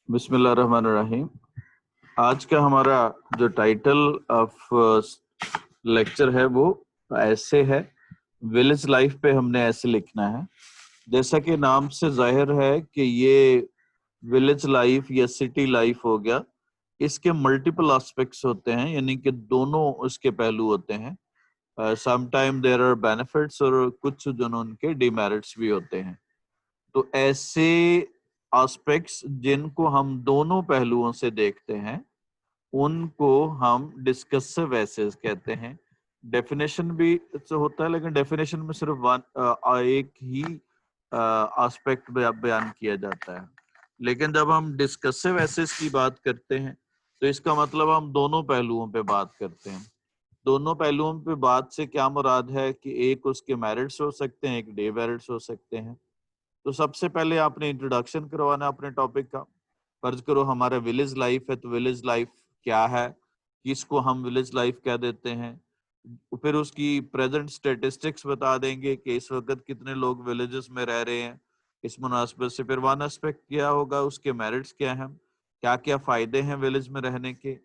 बिस्मिल्लाहिर्रहमानिर्रहीम। आज का हमारा जो टाइटल ऑफ लेक्चर है वो ऐसे है, विलेज लाइफ पे हमने ऐसे लिखना है। जैसा कि नाम से जाहिर है कि ये विलेज लाइफ या सिटी लाइफ हो गया, इसके मल्टीपल एस्पेक्ट्स होते हैं, यानी कि दोनों इसके पहलू होते हैं। समटाइम देयर आर बेनिफिट्स और कुछ जो उनके डिमेरिट्स भी होते हैं। तो ऐसे एस्पेक्ट्स जिनको हम दोनों पहलुओं से देखते हैं उनको हम डिस्कसिव एसेस कहते हैं। डेफिनेशन भी होता है, लेकिन डेफिनेशन में सिर्फ एक ही एस्पेक्ट बयान किया जाता है। लेकिन जब हम डिस्कसिव एसेस की बात करते हैं तो इसका मतलब हम दोनों पहलुओं पे बात करते हैं। दोनों पहलुओं पे बात से क्या मुराद है कि एक उसके मेरिट्स हो सकते हैं, एक डिमेरिट्स हो सकते हैं। तो सबसे पहले आपने इंट्रोडक्शन करवाना अपने टॉपिक का। फर्ज करो हमारा विलेज लाइफ है, तो विलेज लाइफ क्या है, किसको हम विलेज लाइफ कह देते हैं। फिर उसकी प्रेजेंट स्टेटिस्टिक्स बता देंगे कि इस वक्त कितने लोग विलेजेस में रह रहे हैं। इस मुनासबत से फिर वन एस्पेक्ट क्या होगा, उसके मेरिट्स क्या हैं, क्या क्या फायदे हैं विलेज में रहने के।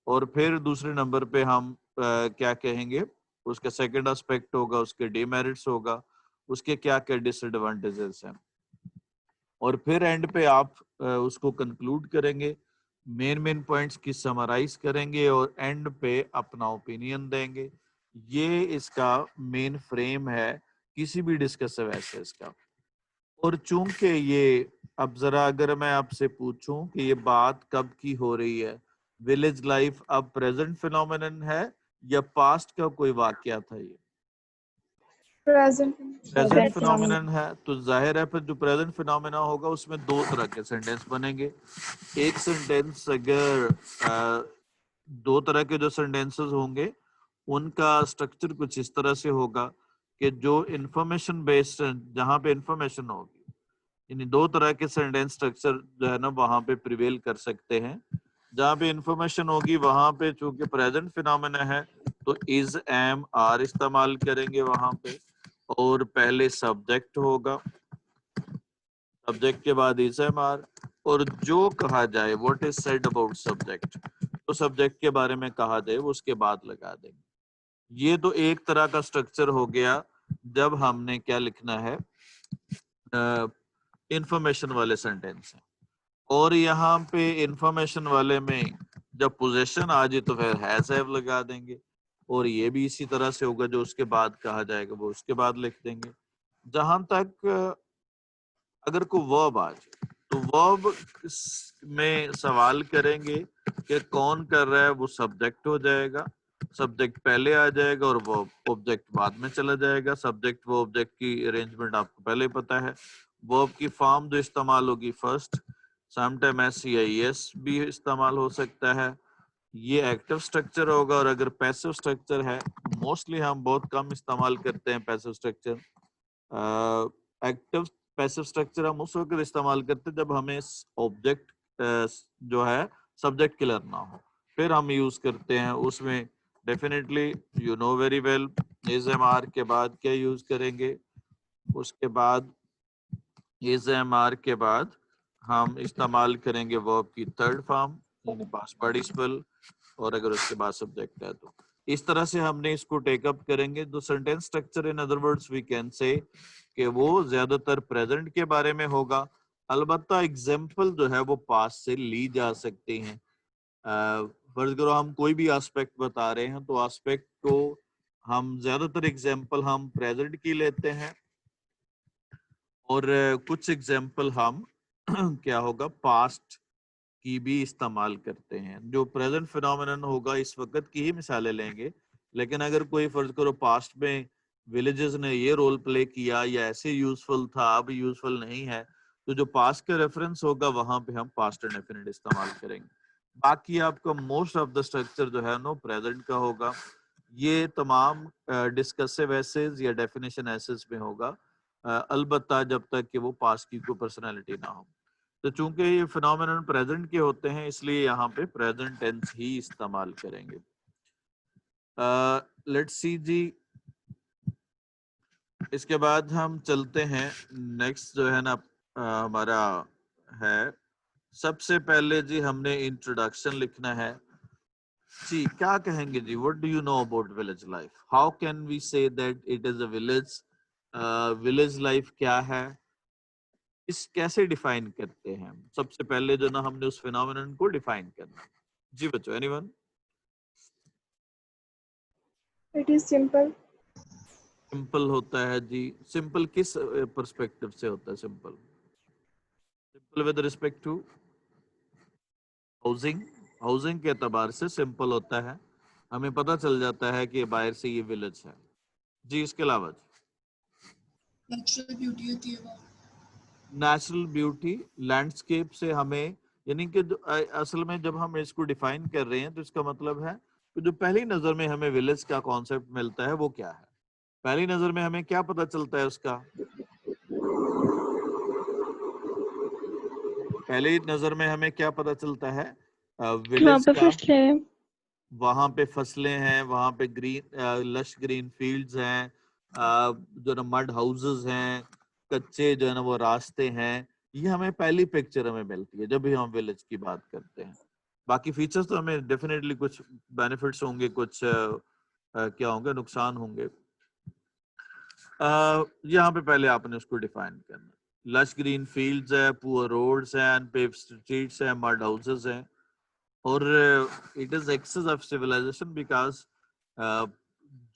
और फिर दूसरे नंबर पे हम क्या कहेंगे, उसका सेकंड एस्पेक्ट होगा, उसके डिमेरिट्स होगा, उसके क्या क्या डिसएडवांटेजेस हैं। और फिर एंड पे आप उसको कंक्लूड करेंगे, मेन पॉइंट्स की समराइज करेंगे और एंड पे अपना ओपिनियन देंगे। ये इसका मेन फ्रेम है किसी भी डिस्कसिव एसेस का। और चूंकि ये, अब जरा अगर मैं आपसे पूछूं कि ये बात कब की हो रही है, विलेज लाइफ अब प्रेजेंट फिनोमेनन है या पास्ट का कोई वाकया था? ये प्रेजेंट फिनोमेनन है, तो जाहिर है फिर जो प्रेजेंट फिनोमेना होगा उसमें दो तरह के सेंटेंस बनेंगे। एक सेंटेंस अगर दो तरह के जो सेंटेंसेस होंगे उनका स्ट्रक्चर कुछ इस तरह से होगा कि जो इंफॉर्मेशन बेस्ड, जहां पे इंफॉर्मेशन होगी, यानी दो तरह के सेंटेंस स्ट्रक्चर जो है ना वहां पे प्रिवेल कर सकते हैं। जहां पे इंफॉर्मेशन होगी वहां पे चूंकि प्रेजेंट फिनोमेना है तो इज, एम, आर इस्तेमाल करेंगे वहां पे। और पहले सब्जेक्ट होगा, सब्जेक्ट के बाद इज, एम, आर, और जो कहा जाए what is said about subject, तो सब्जेक्ट के बारे में कहा जाए वो उसके बाद लगा देंगे। ये तो एक तरह का स्ट्रक्चर हो गया जब हमने क्या लिखना है, इंफॉर्मेशन वाले सेंटेंस है। और यहाँ पे इंफॉर्मेशन वाले में जब पोजेशन आ जाए तो फिर हैज हैव लगा देंगे। और ये भी इसी तरह से होगा, जो उसके बाद कहा जाएगा वो उसके बाद लिख देंगे। जहां तक अगर कोई वर्ब आ जाए तो वर्ब में सवाल करेंगे कि कौन कर रहा है, वो सब्जेक्ट हो जाएगा। सब्जेक्ट पहले आ जाएगा और वो ऑब्जेक्ट बाद में चला जाएगा। सब्जेक्ट वो ऑब्जेक्ट की अरेंजमेंट आपको पहले पता है। वर्ब की फॉर्म जो इस्तेमाल होगी फर्स्ट, समटाइम एस भी इस्तेमाल हो सकता है। ये एक्टिव स्ट्रक्चर होगा। और अगर पैसिव स्ट्रक्चर है, मोस्टली हम बहुत कम इस्तेमाल करते हैं passive structure. Active passive structure हम उस वक्त इस्तेमाल करते हैं जब हमें ऑब्जेक्ट जो है सब्जेक्ट क्लियर ना हो, फिर हम यूज करते हैं उसमें। Definitely you know very well, is, am, are के बाद क्या यूज करेंगे, उसके बाद इज, एम, आर के बाद हम इस्तेमाल करेंगे वर्ब की थर्ड फॉर्म यानी पास्ट पार्टिसिपल। और अगर उसके बाद सब्जेक्ट है तो इस तरह से हमने इसको टेकअप करेंगे। तो sentence structure in other words we can say कि वो ज्यादातर प्रेजेंट के बारे में होगा। अलबत्ता एग्जाम्पल जो है वो पास्ट से ली जा सकती हैं। फर्ज करो हम कोई भी एस्पेक्ट बता रहे हैं तो एस्पेक्ट को हम ज्यादातर एग्जाम्पल हम प्रेजेंट की लेते हैं और कुछ एग्जाम्पल हम क्या होगा पास्ट की भी इस्तेमाल करते हैं। जो प्रेजेंट फिनोमेनन होगा इस वक्त की ही मिसालें लेंगे। लेकिन अगर कोई फर्ज करो पास्ट में विलेजेस ने ये रोल प्ले किया या ऐसे यूजफुल था, अब यूजफुल नहीं है, तो जो पास्ट का रेफरेंस होगा वहां पे हम पास्ट इंडेफिनिट इस्तेमाल करेंगे। बाकी आपका मोस्ट ऑफ द स्ट्रक्चर जो है नो प्रेजेंट का होगा। ये तमाम डिस्कसिव एसेज या डेफिनेशन एसेज में होगा, अलबत्ता जब तक कि वो पास्ट की कोई पर्सनैलिटी ना हो। तो चूंकि ये फिनोमेनन प्रेजेंट के होते हैं इसलिए यहाँ पे प्रेजेंट टेंस ही इस्तेमाल करेंगे। लेट्स सी जी, इसके बाद हम चलते हैं नेक्स्ट जो है ना हमारा है سب سے پہلے جی ہم نے انٹروڈکشن لکھنا ہے جی. کیا کہیں گے جی؟ What do you know about village life? How can we say that it is a village? Village life کیا ہے، اس کیسے ڈیفائن کرتے ہیں؟ سب سے پہلے جو نا ہم نے اس فینومینن کو ڈیفائن کرنا. جی بچو، any one? It is simple. Simple ہوتا ہے جی. سمپل کس پرسپیکٹو سے ہوتا ہے؟ Simple with respect to housing. Housing کے اعتبار سے سمپل ہوتا ہے. ہمیں پتہ چل جاتا ہے کہ باہر سے یہ ولیج ہے. جی اس کے علاوہ نیچرل بیوٹی ہوتی ہے وہ. نیچرل بیوٹی، لینڈسکیپ سے ہمیں، یعنی کہ اصل میں جب ہم اس کو ڈیفائن کر رہے ہیں تو اس کا مطلب ہے کہ جو پہلی نظر میں ہمیں ولیج کا کانسیپٹ ملتا ہے وہ کیا ہے؟ پہلی نظر میں ہمیں کیا پتہ چلتا ہے اس کا؟ پہلی نظر میں ہمیں کیا پتہ چلتا ہے ولیج کا؟ وہاں پہ فصلیں ہیں، وہاں پہ گرین لش گرین فیلڈز ہیں، جو نا مڈ ہاؤسز ہیں، کچے جو ہے نا وہ راستے ہیں. یہ ہمیں پہلی پکچر ہمیں ملتی ہے جب بھی ہم ولیج کی بات کرتے ہیں. باقی فیچرز تو ہمیں ڈیفینیٹلی کچھ بینیفٹس ہوں گے، کچھ کیا ہوں گے، نقصان ہوں گے. یہاں پہ پہلے آپ نے اس کو ڈیفائن کرنا. لش گرین فیلڈز ہے، پور روڈز ہیں، انپیوڈ اسٹریٹس ہیں، مڈ ہاؤسز ہیں. اور it is access of civilization because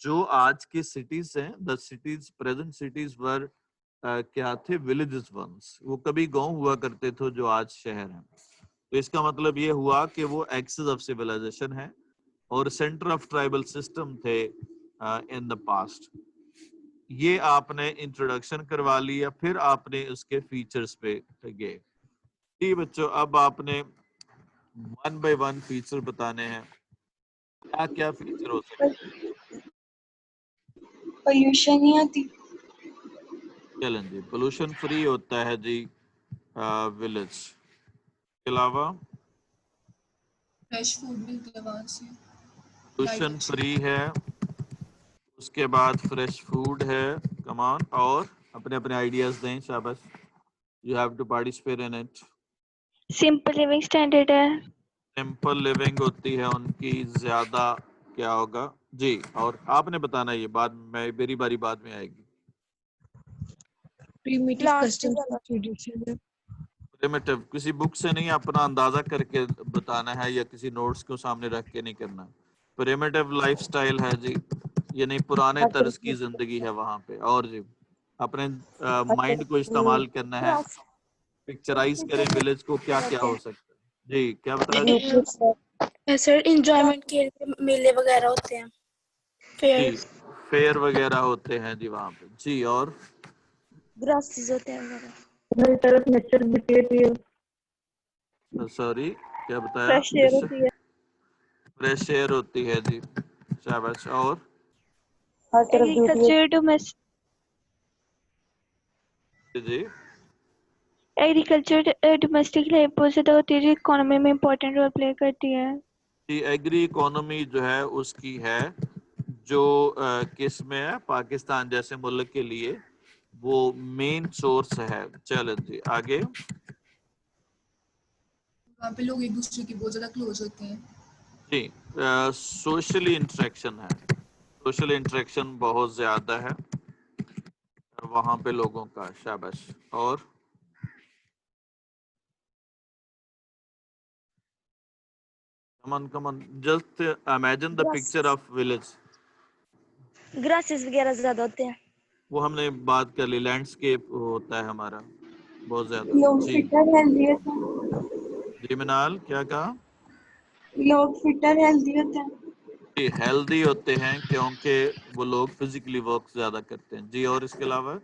جو آج کے سٹیز ہیں، the cities present cities were کیا تھے؟ Villages once. وہ کبھی گاؤں ہوا کرتے تھے جو آج شہر ہیں. تو اس کا مطلب یہ ہوا کہ وہ ایکسس آف سیولائزیشن ہے اور سینٹر آف ٹرائبل سسٹم تھے ان دا پاسٹ. یہ آپ نے انٹروڈکشن کروا لیا، پھر آپ نے اس کے فیچرز پہ گئے. جی بچوں، اب آپ نے 1 by 1 فیچر بتانے ہیں. کیا کیا فیچر ہو سکتے؟ پولوشن ہی آتی. چلیں جی، پولوشن فری ہوتا ہے جی ولیج. کے علاوہ فریش فوڈ ملتا ہے وہاں سے. پولوشن فری ہے، اس کے بعد فریش فوڈ ہے. کمان اور اپنے اپنے آئیڈیاز دیں. شاباش، you have to participate in it. Simple living standard ہے. سمپل لیونگ ہوتی ہے ان کی زیادہ. کیا ہوگا جی؟ اور آپ نے بتانا یہ بعد میں، میری باری بعد میں آئے گی. پریمیٹیو کسٹمز ٹریڈیشن ہے. پریمیٹیو کسی بک سے نہیں، اپنا اندازہ کر کے بتانا ہے یا کسی نوٹس کو سامنے رکھ کے نہیں کرنا. پریمیٹیو لائف سٹائل ہے جی، یعنی پرانے طرز کی زندگی ہے وہاں پہ. اور جی اپنے مائنڈ کو استعمال کرنا ہے، پکچرائز کریں ولیج کو کیا کیا ہو سکتا ہے. جی کیا بتایا؟ سر انجوائمنٹ کے میلے وغیرہ ہوتے ہیں، جی فیئرس، فیئر وغیرہ ہوتے ہیں جی وہاں پہ. جی اور گراسز ہوتے ہیں وغیرہ. ہر طرف نیچر بکھری ہوئی ہے. سوری کیا بتایا؟ فریش ایئر ہوتی ہے. فریش ایئر ہوتی ہے جی. شاباش. اور ہر طرف بیوٹی جی ایگریکلچر ڈومیسٹک لیبر بہت زیادہ ہوتی ہے جو اکانومی میں امپورٹنٹ رول پلے کرتی ہے. جی ایگری اکانومی جو ہے اس کی ہے جو کس میں ہے، پاکستان جیسے ملک کے لیے وہ مین سورس ہے. چلیں جی آگے. وہاں پہ لوگ ایک دوسرے کے بہت زیادہ کلوز ہوتے ہیں. جی سوشلی انٹریکشن ہے، سوشل انٹریکشن بہت زیادہ ہے وہاں پہ لوگوں کا. شاباش. اور come on just imagine the picture of village. Grasses وغیرہ زیادہ ہوتے ہیں. وہ ہم نے بات کر لی، لینڈسکیپ ہوتا ہے ہمارا بہت زیادہ. لوگ جی فٹ اور ہیلدی ہوتے ہیں. جی منال کیا کہا؟ لوگ فٹ اور ہیلدی ہوتے ہیں. جی ہیلدی ہوتے ہیں کیونکہ وہ لوگ فزیکلی ورک زیادہ کرتے ہیں. جی اور اس کے علاوہ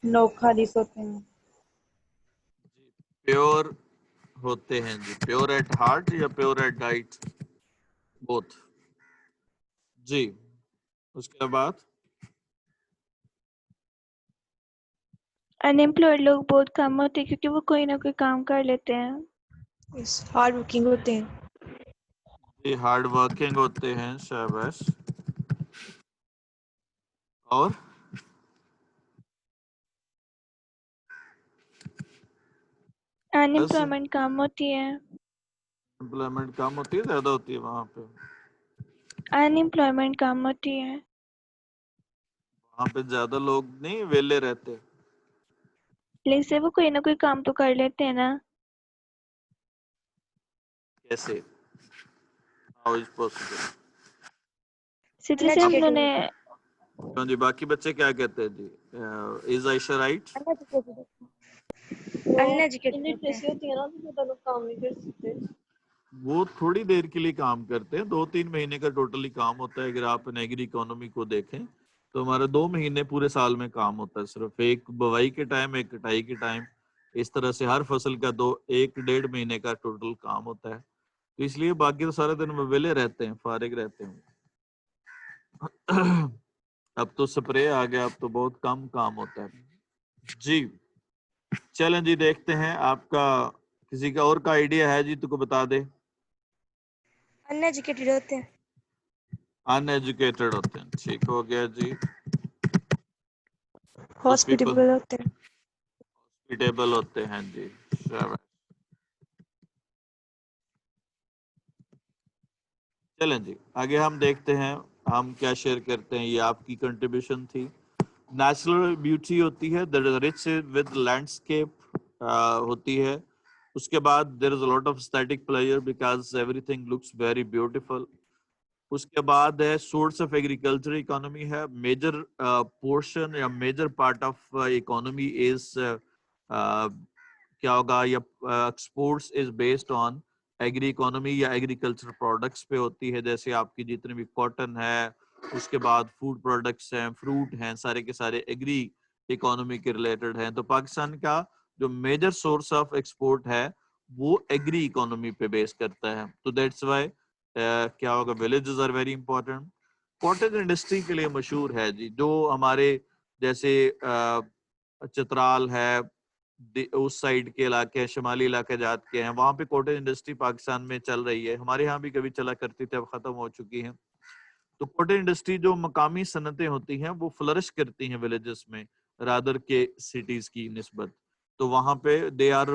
لوگ خالص ہوتے ہیں. پیور ہوتے ہیں جی. پیور ایٹ ہارٹ یا پیور ایٹ ڈائٹ؟ بوتھ. جی اس کے بعد ان ایمپلائڈ لوگ بہت کم ہوتے ہیں کیونکہ وہ کوئی نہ کوئی کام کر لیتے ہیں. ہارڈ ورکنگ ہوتے ہیں. جی ہارڈ ورکنگ ہوتے ہیں. شاباش. اور अनएम्प्लॉयमेंट कम होती है, एम्प्लॉयमेंट कम होती है ज्यादा होती है वहां पे? अनएम्प्लॉयमेंट कम होती है। वहां पे ज्यादा लोग नहीं वेले रहते? लेकिन वो कोई ना कोई काम तो कर लेते हैं ना। कैसे? How is possible? सिटी से हम लोगों ने हाँ जी, बाकी बच्चे क्या कहते हैं जी? Is Ayesha right? अनएजुकेटेड होती है ना, तो ज्यादा लोग काम नहीं कर सकते। वो थोड़ी देर के लिए काम करते हैं, 2-3 महीने का टोटली काम होता है। अगर आप एग्री इकोनॉमी को देखें तो हमारे 2 महीने पूरे साल में काम होता है, सिर्फ एक बुवाई के टाइम, एक कटाई के टाइम। इस तरह से हर फसल का 1-1.5 महीने का टोटल काम होता है। तो इसलिए बाकी तो सारे दिन वेले रहते हैं, फारिग रहते हैं। अब तो स्प्रे आ गया, अब तो बहुत कम काम होता है जी। चलें जी, देखते हैं आपका किसी का और का आइडिया है जी तो को बता दे। अनएजुकेटेड होते हैं। अनएजुकेटेड होते हैं, ठीक हो गया जी। हॉस्पिटेबल होते हैं। हॉस्पिटेबल होते हैं जी, शाबाश। चलें जी, आगे हम देखते हैं हम क्या शेयर करते हैं। ये आपकी कंट्रीब्यूशन थी। नेचुरल ब्यूटी होती है, that is rich with landscape होती है। उसके बाद there is a lot of aesthetic pleasure because everything looks very beautiful. उसके बाद है सोर्स ऑफ एग्रीकल्चर इकोनॉमी है। मेजर पोर्शन या major part of economy is क्या होगा, या exports is based on agri economy या एग्रीकल्चर प्रोडक्ट्स पे होती है। जैसे आपकी जितने भी कॉटन है, उसके बाद फूड प्रोडक्ट्स हैं, फ्रूट हैं, सारे के सारे एग्री इकोनॉमी के रिलेटेड हैं। तो पाकिस्तान का जो मेजर सोर्स ऑफ एक्सपोर्ट है वो एग्री इकोनॉमी पे बेस करता है। तो दैट्स वाई क्या होगा, villages are very important. Cottage industry के लिए मशहूर है जी। जो हमारे जैसे चित्राल है, उस साइड के इलाके, शुमाली इलाके जात के हैं, वहां पे कॉटेज इंडस्ट्री पाकिस्तान में चल रही है। हमारे यहाँ भी कभी चला करती थी, अब खत्म हो चुकी है। तो कॉटेज इंडस्ट्री जो मकामी सनतें होती हैं वो फ्लरिश करती हैं विलेजेस में रादर के सिटीज की निस्बत। तो वहां पे they are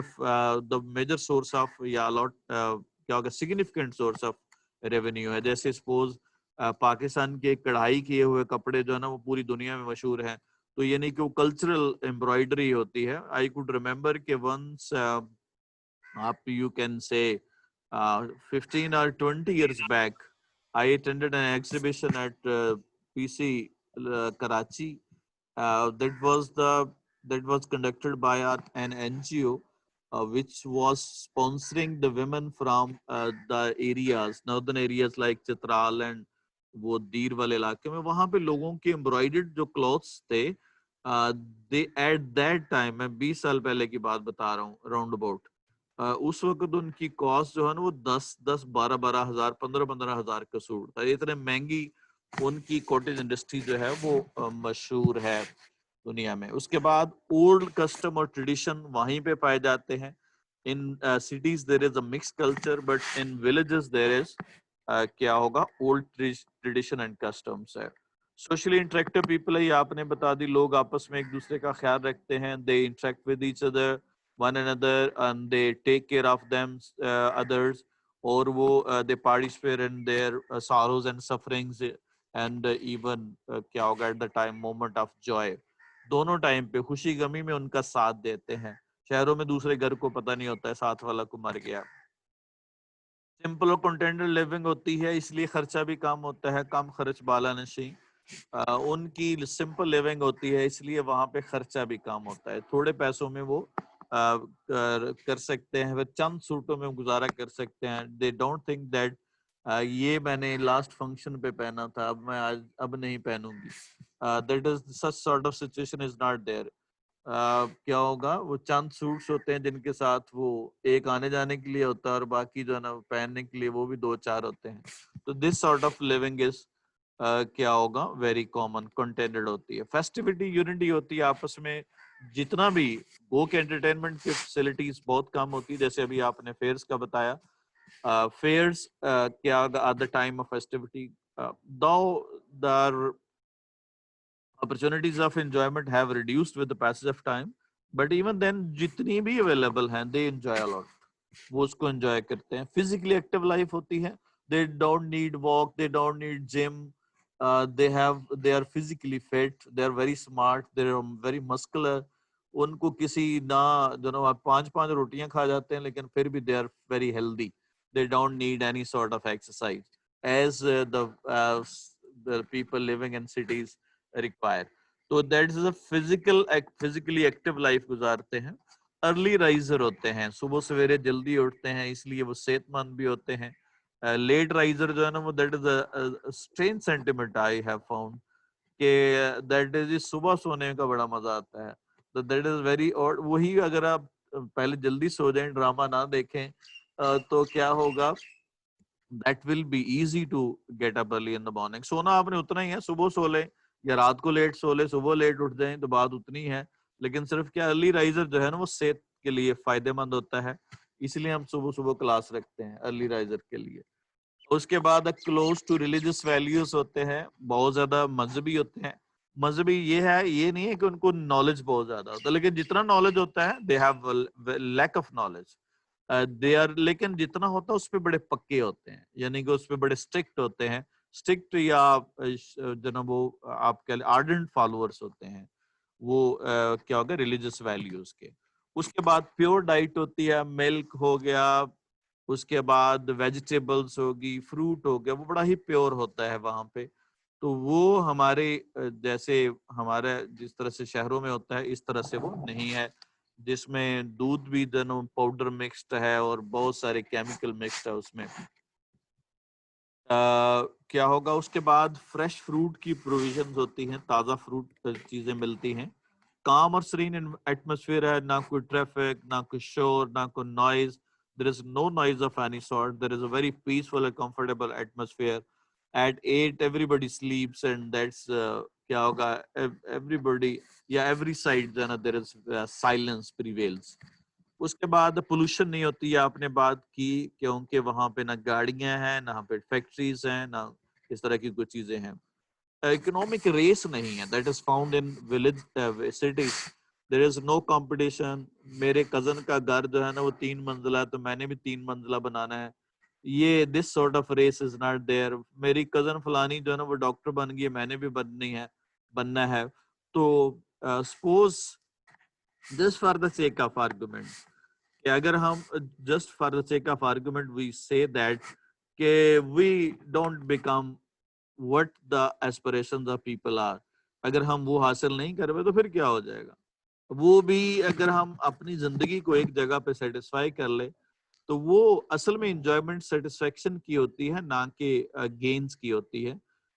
the major source of या लॉट क्या होगा, सिग्निफिकेंट सोर्स ऑफ रेवेन्यू है। जैसे सपोज पाकिस्तान के कढ़ाई किए हुए कपड़े जो है ना वो पूरी दुनिया में मशहूर हैं। तो यानी कि वो कल्चरल एम्ब्रॉयडरी होती है। आई कुड रिमेम्बर के वंस आप you can say 15 or 20 years back I attended an exhibition at PC Karachi. That was conducted by an NGO which was sponsoring the women from the areas, northern areas like Chitral and वो दीर वाले इलाके में। वहां पे लोगों के embroidered जो क्लॉथ्स थे, दे एट दैट टाइम, मैं 20 साल पहले की बात बता रहा हूँ राउंड अबाउट, उस वक्त उनकी कॉस्ट जो है ना वो 10-12 हजार, 15 हजार का सूट था। इतने महंगी उनकी कॉटेज इंडस्ट्री जो है वो मशहूर है दुनिया में। उसके बाद ओल्ड कस्टम और ट्रेडिशन वहीं पे पाए जाते हैं। In cities there is a mix culture, but in villages there is क्या होगा, ओल्ड ट्रेडिशन एंड कस्टम्स है। सोशली इंटरेक्टिव पीपल है, ये आपने बता दी। लोग आपस में एक दूसरे का ख्याल रखते हैं, they interact with each other one another and they take care of them others, और वो they participate in their sorrows and sufferings and even क्या होगा at the time moment of joy, दोनों टाइम पे खुशी गमी में उनका साथ देते हैं। शहरों में दूसरे घर को पता नहीं होता है साथ वाला को मर गया। सिंपल और कंटेंटेड लिविंग होती है, इसलिए खर्चा भी कम होता है, कम खर्च बाला नशी। उनकी सिंपल लिविंग होती है, इसलिए वहां पे खर्चा भी कम होता है। थोड़े पैसों में वो कर सकते हैं, वे चंद सूटों में गुजारा कर सकते हैं। दे डोंट थिंक दैट ये मैंने लास्ट फंक्शन पे पहना था, अब मैं आज अब नहीं पहनूंगी। That is such sort of situation is not there. क्या होगा, वो चंद सूट्स होते हैं जिनके साथ वो एक आने जाने के लिए होता है और बाकी जो है ना पहनने के लिए वो भी 2-4 होते हैं। तो this sort of living is क्या होगा, वेरी कॉमन, कंटेंटेड होती है। फेस्टिविटी यूनिटी होती है आपस में। जितना भी वो के एंटरटेनमेंट की फैसिलिटीज बहुत कम होती है। जैसे अभी आपने फेयर्स का बताया, फेयर्स क्या at the time of festivity, though the opportunities of enjoyment have reduced with the passage of time, but even then جتنی بھی اویلیبل ہیں دے انجوائے الاٹ, وہ اس کو انجوائے کرتے ہیں. فزیکلی ایکٹیو لائف ہوتی ہے, they don't need walk, they don't need gym, they are physically fit, they are very smart, they are very muscular. ان کو کسی نہ جو نا 5 روٹیاں کھا جاتے ہیں لیکن پھر بھی they are very healthy, they don't need any sort of exercise as the people living in cities require. تو that is a physically active life گزارتے ہیں. ارلی رائزر ہوتے ہیں, صبح سویرے جلدی اٹھتے ہیں اس لیے وہ صحت مند بھی ہوتے ہیں. لیٹ رائزر جو ہے نا وہ that is a strange sentiment I have found کہ دیٹ از صبح سونے کا بڑا مزہ آتا ہے. تو دیٹ از ویری, اور وہی اگر آپ پہلے جلدی سو جائیں, ڈرامہ نہ دیکھیں, تو کیا ہوگا, that will be easy to get up early in the morning. سونا آپ نے اتنا ہی ہے, صبح سو لیں یا رات کو لیٹ سو لیں, صبح لیٹ اٹھ جائیں تو بات اتنی ہے. لیکن صرف کیا ارلی رائزر جو ہے نا وہ صحت کے لیے فائدہ مند ہوتا ہے, اس لیے ہم صبح کلاس رکھتے ہیں ارلی رائزر کے لیے. اس کے بعد کلوز ٹو ریلیجیس ویلیوز ہوتے ہیں, بہت زیادہ مذہبی ہوتے ہیں. مذہبی یہ ہے, یہ نہیں ہے کہ ان کو نالج بہت زیادہ ہوتا ہے, لیکن جتنا نالج ہوتا ہے they have lack of knowledge, they are, لیکن جتنا ہوتا ہے اس پہ بڑے پکے ہوتے ہیں, یعنی کہ اس پہ بڑے اسٹرکٹ ہوتے ہیں. اسٹرکٹ یا جناب وہ آپ کے آرڈنٹ فالوورس ہوتے ہیں, وہ کیا ہوگا ریلیجیس ویلیوز کے. اس کے بعد پیور ڈائٹ ہوتی ہے, ملک ہو گیا, اس کے بعد ویجیٹیبلز ہوگی, فروٹ ہو گیا, وہ بڑا ہی پیور ہوتا ہے وہاں پہ. تو وہ ہمارے جیسے ہمارے جس طرح سے شہروں میں ہوتا ہے اس طرح سے وہ نہیں ہے, جس میں دودھ بھی دونوں پاؤڈر مکسڈ ہے اور بہت سارے کیمیکل مکسڈ ہے اس میں. کیا ہوگا اس کے بعد فریش فروٹ کی پروویژنز ہوتی ہیں, تازہ فروٹ چیزیں ملتی ہیں. کام اور سرین ایٹماسفیئر ہے, نہ کوئی ٹریفک, نہ کوئی شور, نہ کوئی noise. There is no noise of any sort. There is a very peaceful and comfortable atmosphere. At 8 everybody sleeps and that's kya hoga, everybody, yeah, every side جو ہے نا there is silence prevails. اس کے بعد pollution نہیں ہوتی ہے, آپ نے بات کی, کیونکہ وہاں پہ نہ گاڑیاں ہیں, نہ پہ فیکٹریز ہیں, نہ اس طرح کی کوئی چیزیں ہیں. اکنامک ریس نہیں ہے, that is found in village cities. There is no competition. میرے کزن کا گھر جو ہے نا وہ 3 منزلہ ہے تو میں نے بھی 3 منزلہ بنانا ہے, یہ this sort of race is not there. میری کزن فلانی جو ہے نا وہ ڈاکٹر بن گئی ہے, میں نے بھی بننا ہے. تو suppose just for the sake of argument, کہ اگر ہم just for the sake of argument we say that کہ we don't become what the aspirations of people are, اگر ہم وہ حاصل نہیں کر پائے تو پھر کیا ہو جائے گا. وہ بھی اگر ہم اپنی زندگی کو ایک جگہ پہ سیٹسفائی کر لے تو وہ اصل میں انجوائمنٹ سیٹسفیکشن کی ہوتی ہے, نہ کہ گینز کی ہوتی ہے.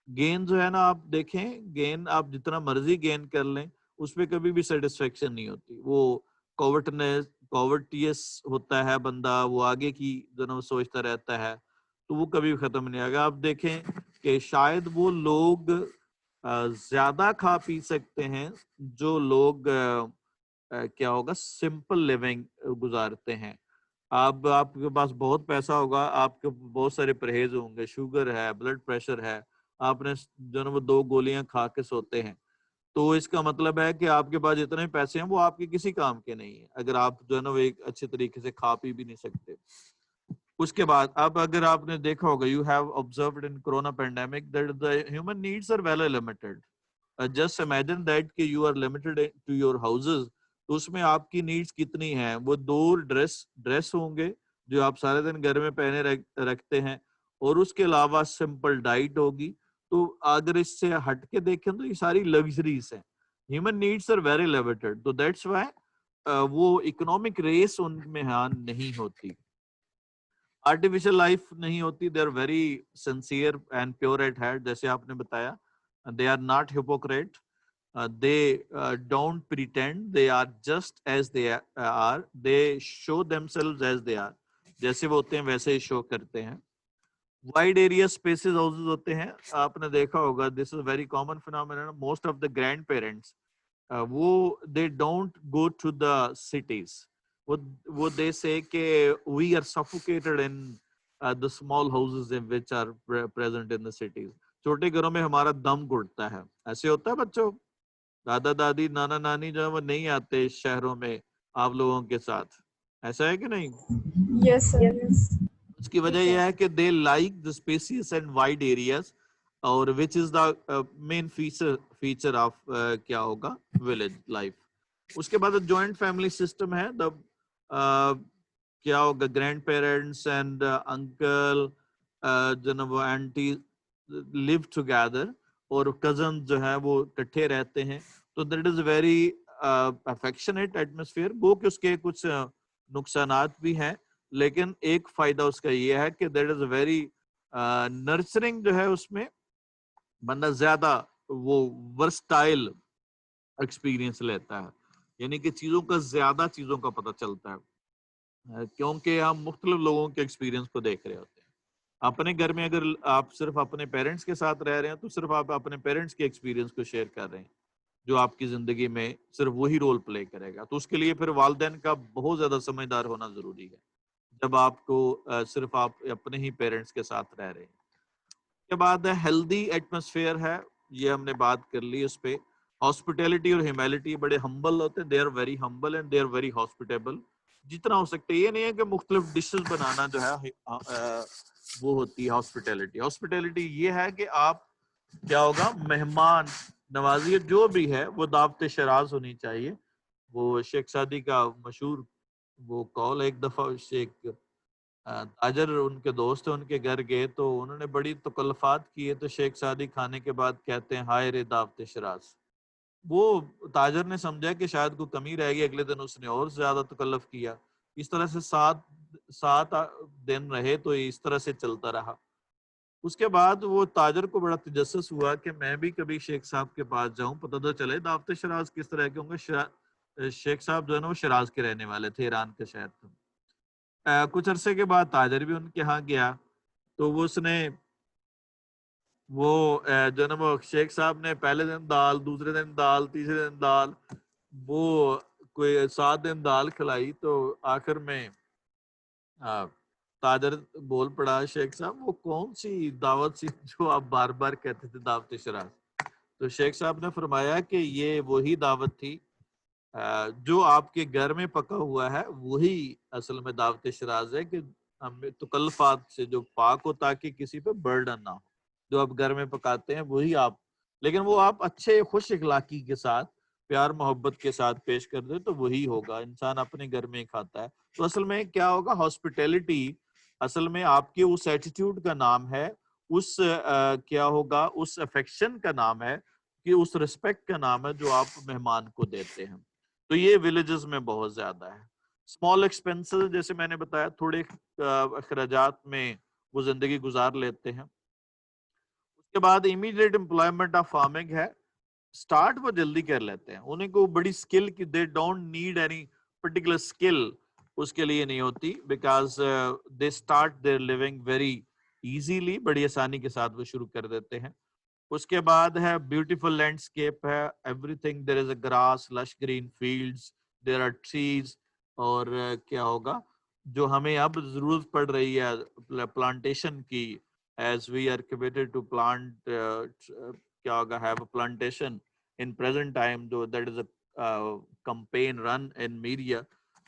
گین جو ہے نا آپ دیکھیں, گین آپ جتنا مرضی گین کر لیں اس پہ کبھی بھی سیٹسفیکشن نہیں ہوتی. وہ کوورٹیس ہوتا ہے بندہ, وہ آگے کی جو نا سوچتا رہتا ہے, تو وہ کبھی ختم نہیں آگا. آپ دیکھیں کہ شاید وہ لوگ زیادہ کھا پی سکتے ہیں جو لوگ کیا ہوگا سمپل لیونگ گزارتے ہیں. آپ کے پاس بہت پیسہ ہوگا, آپ کے بہت سارے پرہیز ہوں گے, شوگر ہے, بلڈ پریشر ہے, آپ نے جو نا وہ 2 گولیاں کھا کے سوتے ہیں, تو اس کا مطلب ہے کہ آپ کے پاس جتنے پیسے ہیں وہ آپ کے کسی کام کے نہیں ہیں, اگر آپ جو ہے نا وہ ایک اچھے طریقے سے کھا پی بھی نہیں سکتے. اس کے بعد اب اگر آپ نے دیکھا ہوگا, you have observed in corona pandemic that the human needs are well limited. Just imagine that کہ you are limited to your houses, تو اس میں آپ کی نیڈس کتنی ہیں. وہ 2 ڈریس ہوں گے جو آپ سارے دن گھر میں پہنے رکھتے ہیں, اور اس کے علاوہ سمپل ڈائٹ ہوگی. تو اگر اس سے ہٹ کے دیکھیں تو یہ ساری لگژریز ہیں. Human needs are very limited, تو دیٹس وائی وہ اکنامک ریس ان میں نہیں ہوتی, آرٹیفیشل لائف نہیں ہوتی. They are very sincere and pure at heart, جیسے آپ نے بتایا. They are not hypocrite, they don't pretend, they are just as they are, they show themselves as they are, جیسے وہ ہوتے ہیں ویسے ہی شو کرتے ہیں. wide area spaces houses ہوتے ہیں, آپ نے دیکھا ہوگا, this is a very common phenomenon. most of the grandparents وہ they don't go to the cities, وہ they say کہ we are suffocated in the small houses in which are present in the cities. چھوٹے گھروں میں ہمارا دم گھٹتا ہے, ایسے ہوتا ہے بچوں. दादा दादी नाना नानी जो है वो नहीं आते शहरों में आप लोगों के साथ, ऐसा है कि नहीं? Yes, sir. उसकी वजह यह है कि they like the spacious and wide areas, और which is the main feature of क्या होगा विलेज लाइफ. उसके बाद जॉइंट फैमिली सिस्टम है. द क्या होगा ग्रैंड पेरेंट्स एंड अंकल जनाब आंटी लिव टुगेदर, और कजन जो है वो इकट्ठे रहते हैं. तो that is very affectionate atmosphere. वो कि उसके कुछ नुकसानात भी हैं, लेकिन एक फायदा उसका ये है कि दैट इज वेरी नर्चरिंग जो है उसमें बंदा ज्यादा वो वर्सटाइल एक्सपीरियंस लेता है, यानी कि चीजों का ज्यादा चीजों का पता चलता है, क्योंकि हम मुख्तलिफ लोगों के एक्सपीरियंस को देख रहे होते हैं. अपने घर में अगर आप सिर्फ अपने पेरेंट्स के साथ रह रहे हैं तो सिर्फ आप अपने पेरेंट्स के एक्सपीरियंस को शेयर कर रहे हैं, जो आपकी जिंदगी में सिर्फ वही रोल प्ले करेगा. तो उसके लिए फिर वालिदैन का बहुत ज्यादा समझदार होना जरूरी है जब आपको सिर्फ आप अपने ही पेरेंट्स के साथ रह रहे हैं. के बाद हेल्दी एटमॉस्फेयर है, ये हमने बात कर ली. उस पे हॉस्पिटैलिटी और ह्यूमैनिटी, बड़े हम्बल होते हैं, they are very humble and they are very hospitable जितना हो सकता है. ये नहीं है कि मुख्तलिफ डिशेस बनाना जो है वो होती है हॉस्पिटैलिटी. हॉस्पिटैलिटी ये है कि आप क्या होगा मेहमान नवाजियत जो भी है वो दावत शराज होनी चाहिए. वो शेख सादी का मशहूर वो कॉल, एक दफा शेख ताजर उनके दोस्त उनके घर गए तो उन्होंने बड़ी तकल्लुफ़ात किए, तो शेख सादी खाने के बाद कहते हैं हाय रे दावत शराज. वो ताजर ने समझा कि शायद कोई कमी रह गई, अगले दिन उसने और ज्यादा तकल्लुफ़ किया. इस तरह से सात दिन रहे, तो इस तरह से चलता रहा. उसके बाद वो ताजर को बड़ा तजस्सुस हुआ कि मैं भी कभी शेख साहब के पास जाऊं, पता तो चले दावत शराज किस तरह के होंगे. शेख साहब जो है ना वो शराज के रहने वाले थे, ईरान के शहर थे. कुछ अरसे के बाद ताजर भी उनके यहाँ गया, तो वो उसने वो जो ना वो शेख साहब ने पहले दिन दाल, दूसरे दिन दाल, तीसरे दिन दाल, वो कोई 7 दिन दाल खिलाई. तो आखिर में ताजर बोल पड़ा शेख साहब वो कौन सी दावत सी जो आप बार बार कहते थे दावत शराज. तो शेख साहब ने फरमाया कि ये वही दावत थी जो आपके घर में पका हुआ है, वही असल में दावत शराज है कि हमें तकल्लुफ़ात से जो पाक हो ताकि किसी पे बर्डन ना हो. जो आप घर में पकाते हैं वही आप, लेकिन वो आप अच्छे खुश इखलाकी के साथ प्यार मोहब्बत के साथ पेश कर दे तो वही होगा. इंसान अपने घर में ही खाता है. तो असल में क्या होगा हॉस्पिटैलिटी असल में आपके उस एटीट्यूड का नाम है, उस क्या होगा उस अफेक्शन का नाम है, कि उस रिस्पेक्ट का नाम है जो आप मेहमान को देते हैं. तो ये विलेजेस में बहुत ज्यादा है. स्मॉल एक्सपेंसेस जैसे मैंने बताया, थोड़े अखराजात में वो जिंदगी गुजार लेते हैं. उसके बाद इमीडिएट एम्प्लॉयमेंट ऑफ फार्मिंग है. स्टार्ट वो जल्दी कर लेते हैं, उन्हें को बड़ी स्किल की they don't need any particular skill उसके लिए नहीं होती, because they start their living very easily, बड़ी आसानी के साथ वो शुरू कर देते हैं. उसके बाद है ब्यूटीफुल लैंडस्केप है, everything there is a grass, lush green fields, there are trees. और क्या होगा जो हमें अब जरूरत पड़ रही है प्लांटेशन की, as we are committed to plant क्या होगा have a plantation in present time, जो that is a campaign run in media.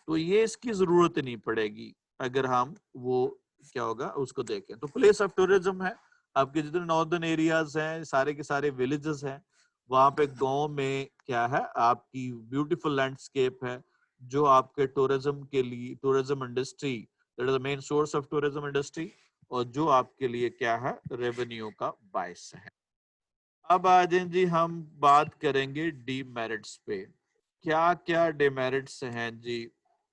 तो ये इसकी जरूरत नहीं पड़ेगी अगर हम वो क्या होगा उसको देखें. तो प्लेस ऑफ टूरिज्म है, आपके जितने नॉर्दर्न एरियाज हैं सारे के सारे विलेजेस हैं, वहां पे गांव में क्या है आपकी ब्यूटीफुल लैंडस्केप है जो आपके टूरिज्म के लिए, tourism industry that is the main source of tourism industry, और जो आपके लिए क्या है रेवेन्यू का बायस है. अब आ जाए जी हम बात करेंगे डीमेरिट्स पे. क्या क्या डिमेरिट्स हैं जी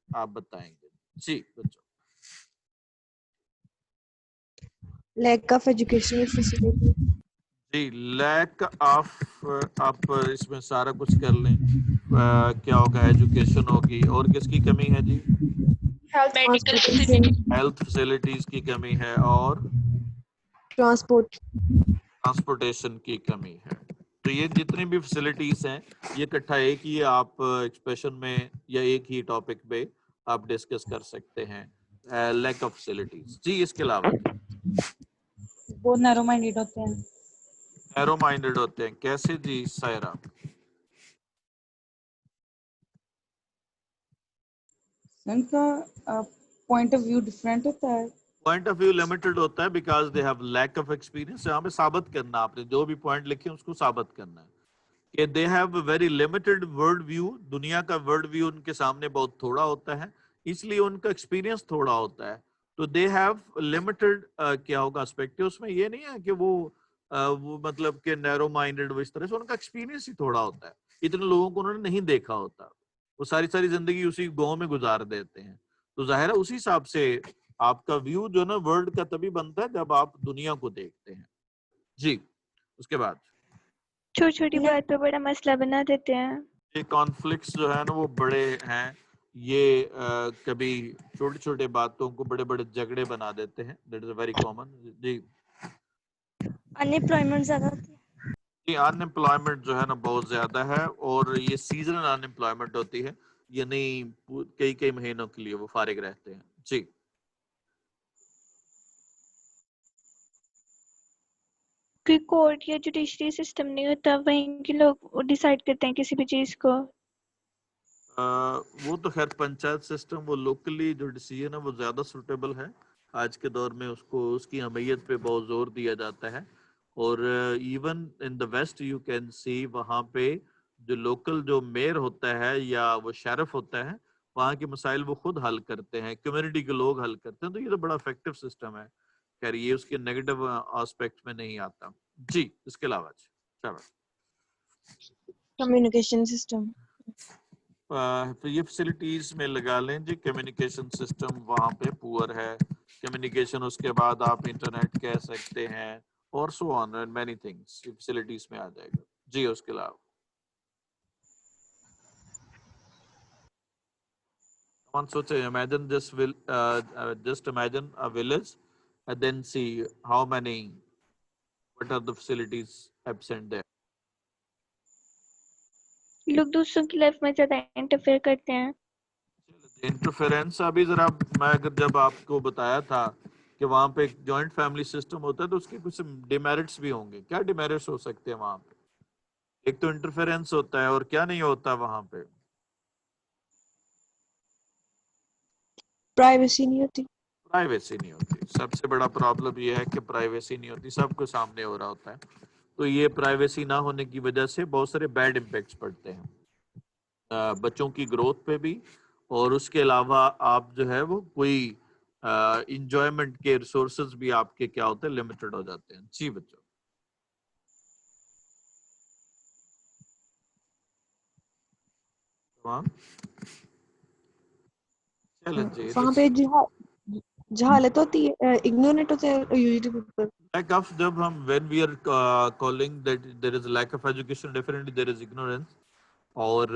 आप बताएंगे जी बच्चों. Lack of educational facility. जी लैक ऑफ, आप इसमें सारा कुछ कर लें. क्या होगा एजुकेशन होगी, और किसकी कमी है जी Medical facility. हेल्थ फैसिलिटीज की कमी है, और Transport. ट्रांसपोर्टेशन की कमी है. तो ये जितनी भी फैसिलिटीज हैं ये इकट्ठा एक ही आप एक्सप्रेशन में या एक ही टॉपिक पे आप डिस्कस कर सकते हैं. लैक ऑफ फैसिलिटीज जी. इसके अलावा बहुत नैरो माइंडेड होते हैं. नैरो माइंडेड होते हैं कैसे जी सायरा? ان کا پوائنٹ آف ویو ڈفرینٹ ہوتا ہے. پوائنٹ آف ویو لمیٹڈ ہوتا ہے because they have lack of experience. یہاں پہ ثابت کرنا, آپ نے جو بھی پوائنٹ لکھے اس کو ثابت کرنا ہے کہ they have very limited world view. دنیا کا ورلڈ ویو ان کے سامنے بہت تھوڑا ہوتا ہے, اس لیے ان کا ایکسپیرینس تھوڑا ہوتا ہے. تو دے ہیو لمیٹڈ کیا ہوگا اسپیکٹو. اس میں یہ نہیں ہے کہ وہ مطلب کہ نیرو مائنڈیڈ, اس طرح سے ان کا ایکسپیرینس ہی تھوڑا ہوتا ہے. اتنے لوگوں کو انہوں نے نہیں دیکھا ہوتا, وہ ساری زندگی اسی گاؤں میں گزار دیتے ہیں. تو ظاہر ہے اسی حساب سے آپ کا ویو جو نا ورلڈ کا تبھی بنتا ہے جب آپ دنیا کو دیکھتے ہیں. جی اس کے بعد چھوٹی چھوٹی بات پہ بڑا مسئلہ بنا دیتے ہیں. یہ کانفلکٹس جو ہے نا وہ بڑے ہیں. یہ کبھی چھوٹی چھوٹے باتوں کو بڑے بڑے جھگڑے بنا دیتے ہیں. That is a very common. جی ان امپلائمنٹ زیادہ ہوتی ہے. جی ان امپلائمنٹ جو ہے نا بہت زیادہ ہے, اور یہ سیزنل ان امپلائمنٹ ہوتی ہے, یعنی کئی مہینوں کے لیے وہ فارغ رہتے ہیں. جی کوئی کورٹ یا جوڈیشری سسٹم نہیں ہوتا, وہیں کے لوگ ڈیسائیڈ کرتے ہیں کسی بھی چیز کو. وہ تو خیر پنچایت سسٹم, وہ لوکلی جو ڈیسیژن ہے وہ زیادہ سوٹیبل ہے آج کے دور میں. اس کی اہمیت پہ بہت زور دیا جاتا ہے. اور even in the west you can see, وہاں پہ جو لوکل جو میئر ہوتا ہے یا وہ شیرف ہوتا ہے, وہاں کے مسائل وہ خود حل کرتے ہیں, کمیونٹی کے لوگ حل کرتے ہیں. تو یہ تو بڑا افیکٹو سسٹم ہے. خیر یہ اس کے نیگیٹو آسپیکٹ میں نہیں آتا. جی اس کے علاوہ کمیونیکیشن سسٹم. تو یہ فیسلٹیز میں لگا لیں جی. کمیونیکیشن سسٹم وہاں پہ پور ہے. کمیونیکیشن اس کے بعد آپ انٹرنیٹ کہہ سکتے ہیں, اور so on and many things facilities میں آ جائے گا. جی اس کے علاوہ سوچے, imagine just imagine a village and then see how many, what are the facilities absent there. لوگ دوسروں کی لائف میں زیادہ انٹرفیئر کرتے ہیں. انٹرفیرنس ابھی ذرا میں اگر جب آپ کو بتایا تھا کہ وہاں پہ ایک جوائنٹ فیملی سسٹم ہوتا ہے تو اس کے کچھ ڈیمیرٹس بھی ہوں گے. کیا ڈیمیرٹس ہو سکتے ہیں وہاں پہ؟ ایک تو انٹرفیرنس ہوتا ہے, اور کیا نہیں ہوتا وہاں پہ؟ پرائیویسی نہیں ہوتی. پرائیویسی نہیں ہوتی. سب سے بڑا پرابلم یہ ہے کہ پرائیویسی نہیں ہوتی, سب کو سامنے ہو رہا ہوتا ہے. تو یہ پرائیویسی نہ ہونے کی وجہ سے بہت سارے بیڈ امپیکٹس پڑتے ہیں بچوں کی گروتھ پہ بھی, اور اس کے علاوہ آپ جو ہے وہ کوئی انجوائمنٹ کے ریسورسز بھی آپ کے کیا ہوتے ہیں, لمیٹڈ ہو جاتے ہیں. جی بچوں چلیں جی. وہاں پہ جہالت ہوتی ہے, اگنورنٹ ہوتے ہیں یوزلی پیپل. Lack of, جب ہم when we are calling that there is a lack of education, definitely there is ignorance. اور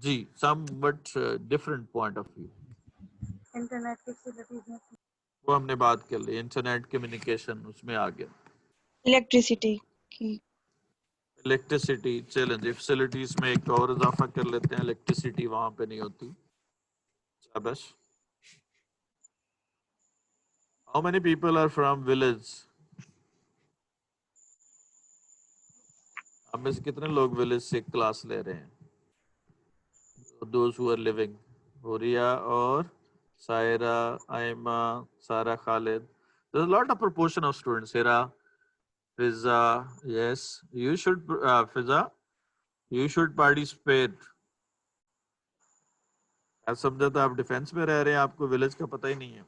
جی some but different point of view. Internet کی فیسلٹیز میں وہ ہم نے بات کر لی. انٹرنیٹ کمیونیکیشن اس میں آ گیا. الیکٹریسٹی کی, الیکٹریسٹی, چلیں جی فیسلٹیز میں ایک اور اضافہ کر لیتے ہیں. الیکٹریسٹی وہاں پہ نہیں ہوتی. شاباش. How many people are from village? آپ میں سے کتنے لوگ ولیج سے کلاس لے رہے ہیں؟ Those who are living. ہوریا اور سائرہ, آئمہ, سارہ, خالد. There's a lot of proportion of students. Hira, Fiza, yes, you should, Fiza, you should participate. آپ سمجھا تھا آپ ڈیفینس میں رہ رہے ہیں, آپ کو ولیج کا پتہ ہی نہیں ہے.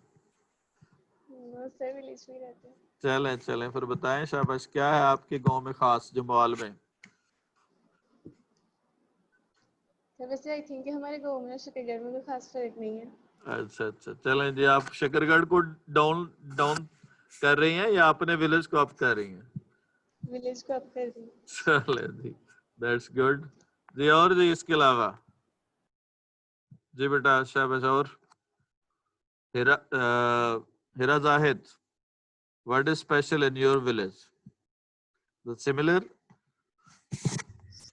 چلیں پھر بتائیں. شاباش. کیا ہے آپ کے گاؤں میں خاص جموال میں؟ ویسے آئی تھنک کہ ہمارے گاؤں میں شکر گڑھ میں کوئی خاص فرق نہیں ہے. اچھا چلیں جی. آپ شکر گڑھ کو ڈاؤن کر رہی ہیں یا اپنے ولیج کو اپ کر رہی ہیں؟ ولیج کو اپ کر دی. چلیں جی, دیٹس گڈ جی. اور جی اس کے علاوہ جی بیٹا شاباش. اور ہیرا زاہد, what is special in your village? Similar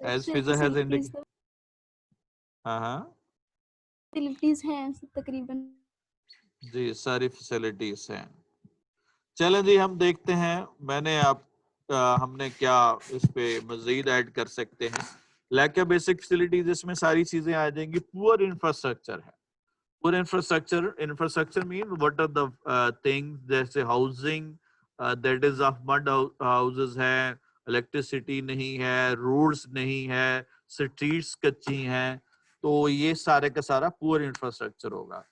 as Fiza has indicated. ہاں فیسلٹیز ہیں تقریباً. جی ساری فیسلٹیز ہیں. چلیں جی ہم دیکھتے ہیں میں نے ہم نے کیا اس پہ مزید ایڈ کر سکتے ہیں. لیک بیسک فیسلٹیز, اس میں ساری چیزیں آ جائیں گی. پور انفراسٹرکچر ہے. Poor infrastructure means what are the things, जैसे housing that is of mud houses है, electricity नहीं है, roads नहीं है, streets कच्ची हैं, तो ये सारे का सारा poor infrastructure होगा.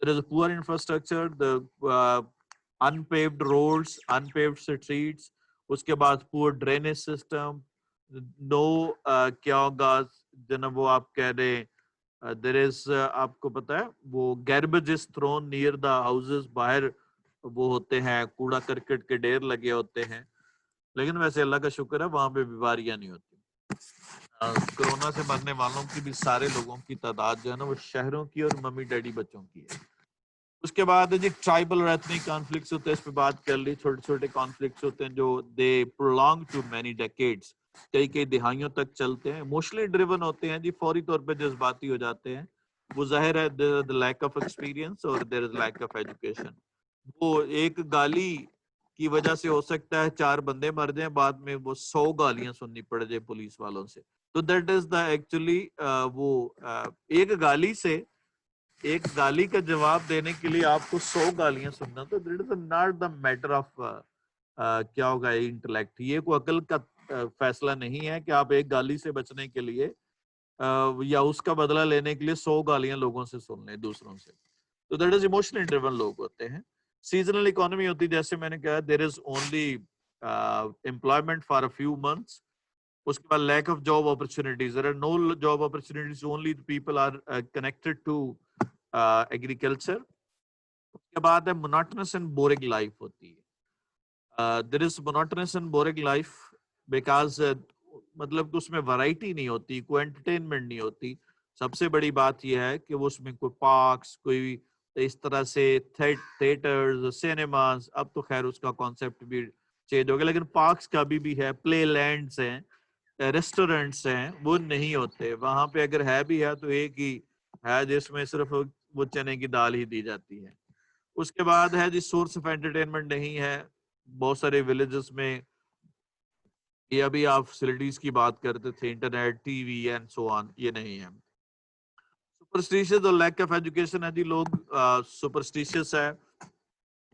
There is a poor infrastructure, the unpaved roads, unpaved streets, उसके बाद poor drainage system, no क्या होगा जनाब वो आप कह रहे there is आपको पता है वो garbage is thrown near the houses, बाहर वो होते हैं कूड़ा करकट के ढेर लगे होते हैं, लेकिन वैसे अल्लाह का शुक्र है वहां पे बीमारियां नहीं होती. कोरोना से मरने वालों की भी सारे लोगों की तादाद जो है ना वो शहरों की और मम्मी डैडी बच्चों की है. उसके बाद जी ट्राइबल और एथनिक कॉन्फ्लिक्ट्स होते हैं, इस पे बात कर ली. छोटे छोटे कॉन्फ्लिक्ट्स होते हैं जो दे प्रोलॉन्ग टू मैनी डेकेड्स, कई दहाइयों तक चलते हैं. इमोशनली ड्रिवन होते हैं जी, फौरी तौर पे जज्बाती हो जाते हैं. वो जाहिर है द लैक ऑफ एक्सपीरियंस और there is lack of education. वो एक गाली की वजह से हो सकता है 4 बंदे मर जाएं, बाद में वो 100 गालियां सुननी पड़ जाए पुलिस वालों से. तो दैट इज द एक्चुअली वो एक गाली से, एक गाली का जवाब देने के लिए आपको 100 गालियां सुनना, तो that is not the matter of क्या होगा इंटेलेक्ट. ये कोई अकल का फैसला नहीं है कि आप एक गाली से बचने के लिए या उसका बदला लेने के लिए 100 गालियां लोगों से सुन लें दूसरों से. तो दैट इज इमोशनली ड्रिवन लोग होते हैं. सीजनल इकोनॉमी होती है, जैसे मैंने कहा there is only employment for a few months. उसके बाद lack of job opportunities, there are no job opportunities, only people are connected to agriculture. उसके बाद है मोनोटोनस एंड बोरिंग लाइफ होती है. There is monotonous and boring life because मतलब कि उसमें वैरायटी नहीं होती, कोई एंटरटेनमेंट नहीं होती. सबसे बड़ी बात यह है कि वो उसमें कोई पार्क्स, कोई इस तरह से थिएटर्स, सिनेमास, अब तो खैर उसका कॉन्सेप्ट भी चेंज हो गया, लेकिन पार्क्स का भी है, प्ले लैंड्स हैं, रेस्टोरेंट्स हैं, वो नहीं होते वहां पे. अगर है भी है तो एक ही है जिसमें सिर्फ वो चने की दाल ही दी जाती है. उसके बाद है जी सोर्स ऑफ एंटरटेनमेंट नहीं है. बहुत सारे विलेजेस में ये अभी आप फैसिलिटीज की बात करते थे, internet, TV and so on, ये नहीं है. सुपरस्टिशियस और लैक ऑफ एजुकेशन है जी. लोग सुपरस्टिशियस है,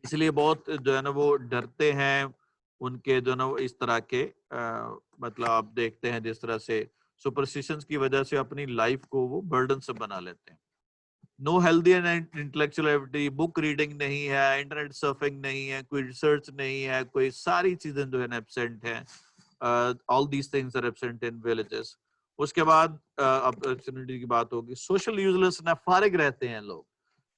इसलिए बहुत जो है ना वो डरते हैं. उनके जो है ना वो इस तरह के मतलब आप देखते हैं जिस तरह से सुपरस्टिशंस की वजह से अपनी लाइफ को वो बर्डन से बना लेते हैं. No healthy and intellectual activity, book reading नहीं है, इंटरनेट सर्फिंग नहीं है, कोई रिसर्च नहीं है, कोई सारी चीजें जो है ना एब्सेंट हैं. All these things are absent in villages. उसके बाद अपॉर्चुनिटी की बात होगी. सोशल यूजलेसनेस, फारिग रहते हैं लोग,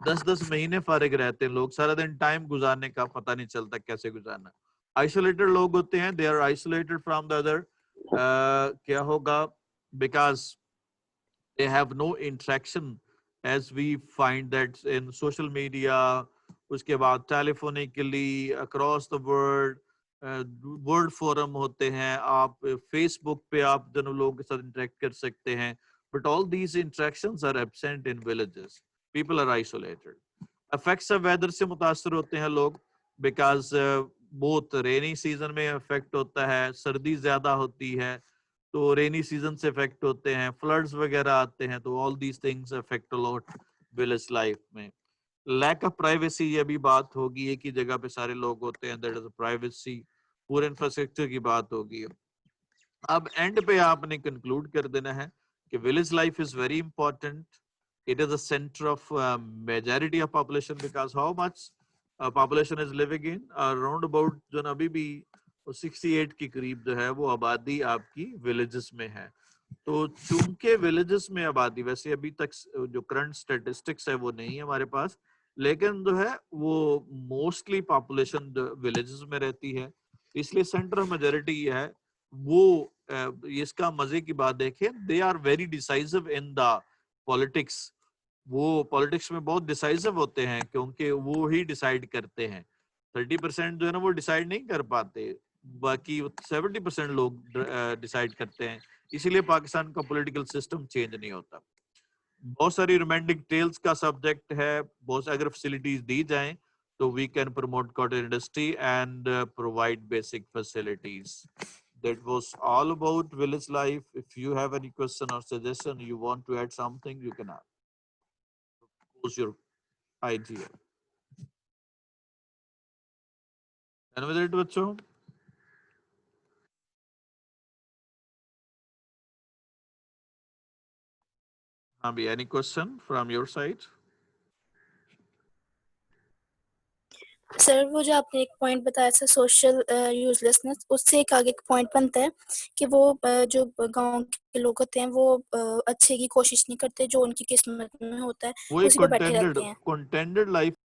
10-10 महीने फारिग रहते हैं लोग, सारा दिन टाइम गुजारने का पता नहीं चलता कैसे गुजारना. आइसोलेटेड लोग होते हैं, they are isolated from the other. क्या होगा because they have no interaction as we find that in social media. उसके बाद telephonically across the world, world forum होते हैं, आप फेसबुक पे आप दोनों लोगों के साथ इंटरेक्ट कर सकते हैं. But all these interactions are absent in villages. People are isolated. Effects of weather से मुतासर होते हैं लोग, बिकॉज बहुत रेनी सीजन में इफेक्ट होता है, सर्दी ज्यादा होती है तो रेनी सीजन से इफेक्ट होते हैं, फ्लड्स वगैरह आते हैं, तो all these things affect a lot village life में. लैक ऑफ प्राइवेसी, ये भी बात होगी, एक ही जगह पे सारे लोग होते हैं, दैट इज प्राइवेसी. पूरे इंफ्रास्ट्रक्चर की बात होगी. अब एंड पे आपने कंक्लूड कर देना है कि village life is very important. It is the centre of majority of population, because how much population is living in around about जो अभी भी 68 के करीब जो है वो आबादी आपकी विलेजेस में है. तो चूंकि विलेजेस में आबादी, वैसे अभी तक जो करंट स्टैटिस्टिक्स है वो नहीं है हमारे पास, लेकिन जो है वो मोस्टली पॉपुलेशन विलेजेस में रहती है, इसलिए सेंटर ऑफ मेजॉरिटी ये है. वो इसका मजे की बात देखें, they are very decisive in the politics. वो पॉलिटिक्स में बहुत डिसाइसिव होते हैं क्योंकि वो ही डिसाइड करते हैं. 30% जो है ना वो डिसाइड नहीं कर पाते, बाकी 70% लोग डिसाइड करते हैं. इसीलिए पाकिस्तान का पॉलिटिकल सिस्टम चेंज नहीं होता. बहुत सारी रोमांटिक टेल्स का सब्जेक्ट है. बहुत सारी अगर फैसिलिटीज दी जाएं तो we can promote cottage industry and provide basic facilities. That was all about village life. If you have any question or suggestion, you want to add something, you can add. Pose your IGL. Done with it बच्चों? Abhi, any question from your side? سر وہ جو آپ نے ایک point بتایا تھا social یوزلیسنس، اس سے ایک آگے پوائنٹ بنتا ہے کہ وہ جو گاؤں کے لوگ ہوتے ہیں وہ اچھے کی کوشش نہیں کرتے، جو ان کی قسمت میں ہوتا ہے وہ ایک اسی پہ بیٹھے رہتے ہیں. contented life